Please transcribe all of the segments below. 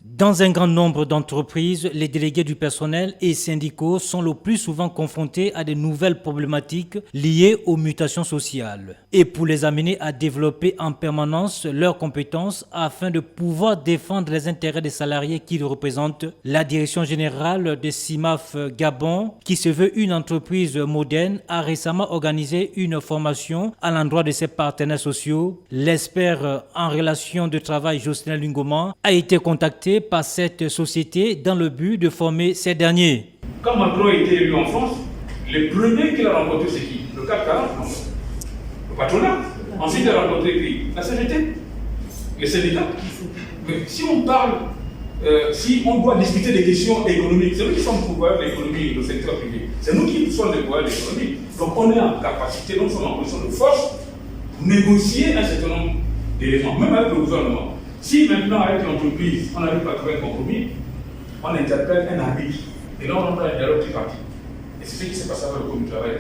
Dans un grand nombre d'entreprises, les délégués du personnel et syndicaux sont le plus souvent confrontés à de nouvelles problématiques liées aux mutations sociales. Et pour les amener à développer en permanence leurs compétences afin de pouvoir défendre les intérêts des salariés qu'ils représentent, la direction générale de CIMAF Gabon, qui se veut une entreprise moderne, a récemment organisé une formation à l'endroit de ses partenaires sociaux. L'expert en relations de travail Jocelyn Lungoman a été contacté par cette société dans le but de former ces derniers. Quand Macron a été élu en France, les premiers qu'il a rencontrés, c'est qui? Le CAC 40, le patronat. Ensuite, il a rencontré qui? La CGT, les syndicats. Mais si on parle, si on doit discuter des questions économiques, c'est nous qui sommes pouvoir de l'économie, le secteur privé. C'est nous qui sommes les pouvoirs de l'économie. Donc on est en capacité, nous sommes en position de force, pour négocier un certain nombre d'éléments, même avec le gouvernement. Si maintenant, avec l'entreprise, on n'arrive pas à trouver un compromis, on interpelle un arbitre. Et là, on entend un dialogue tripartite. Et c'est ce qui s'est passé avec le Code du travail.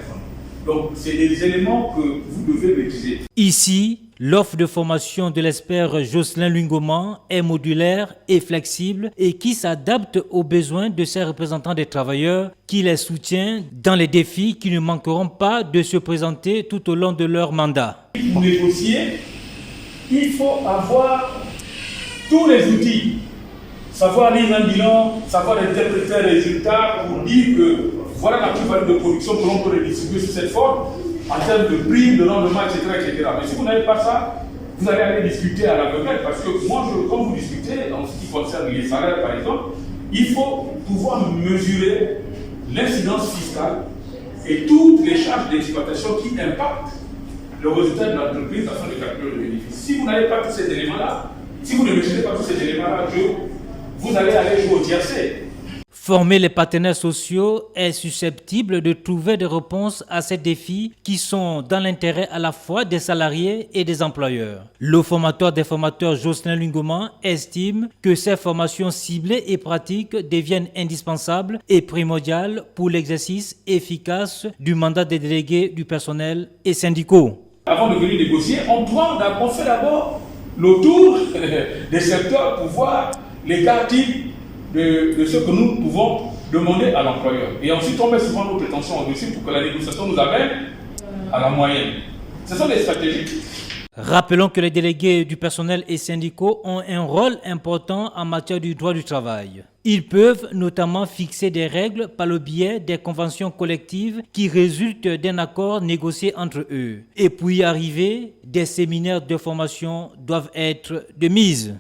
Donc, c'est des éléments que vous devez maîtriser. Ici, l'offre de formation de l'expert Jocelyn Lungoman est modulaire et flexible et qui s'adapte aux besoins de ses représentants des travailleurs, qui les soutient dans les défis qui ne manqueront pas de se présenter tout au long de leur mandat. Pour négocier, il faut avoir tous les outils, savoir lire un bilan, savoir interpréter les résultats pour dire que voilà la plus-value de production que l'on peut redistribuer sous cette forme, en termes de prix, de rendement, etc., etc. Mais si vous n'avez pas ça, vous allez aller discuter à l'aveuglette, parce que moi, quand vous discutez, en ce qui concerne les salaires par exemple, il faut pouvoir mesurer l'incidence fiscale et toutes les charges d'exploitation qui impactent le résultat de l'entreprise afin de calculer le bénéfice. Si vous n'avez pas tous ces éléments-là, si vous ne maîtrisez pas tous ces éléments-là, vous allez aller jouer au tiercé. Former les partenaires sociaux est susceptible de trouver des réponses à ces défis qui sont dans l'intérêt à la fois des salariés et des employeurs. Le formateur des formateurs Jocelyn Lungoman estime que ces formations ciblées et pratiques deviennent indispensables et primordiales pour l'exercice efficace du mandat des délégués du personnel et syndicaux. Avant de venir négocier, on fait d'abord le tour des secteurs pour voir les cas types de ce que nous pouvons demander à l'employeur. Et ensuite, on met souvent nos prétentions au-dessus pour que la négociation nous amène à la moyenne. Ce sont des stratégies. Rappelons que les délégués du personnel et syndicaux ont un rôle important en matière du droit du travail. Ils peuvent notamment fixer des règles par le biais des conventions collectives qui résultent d'un accord négocié entre eux. Et pour y arriver, des séminaires de formation doivent être de mise.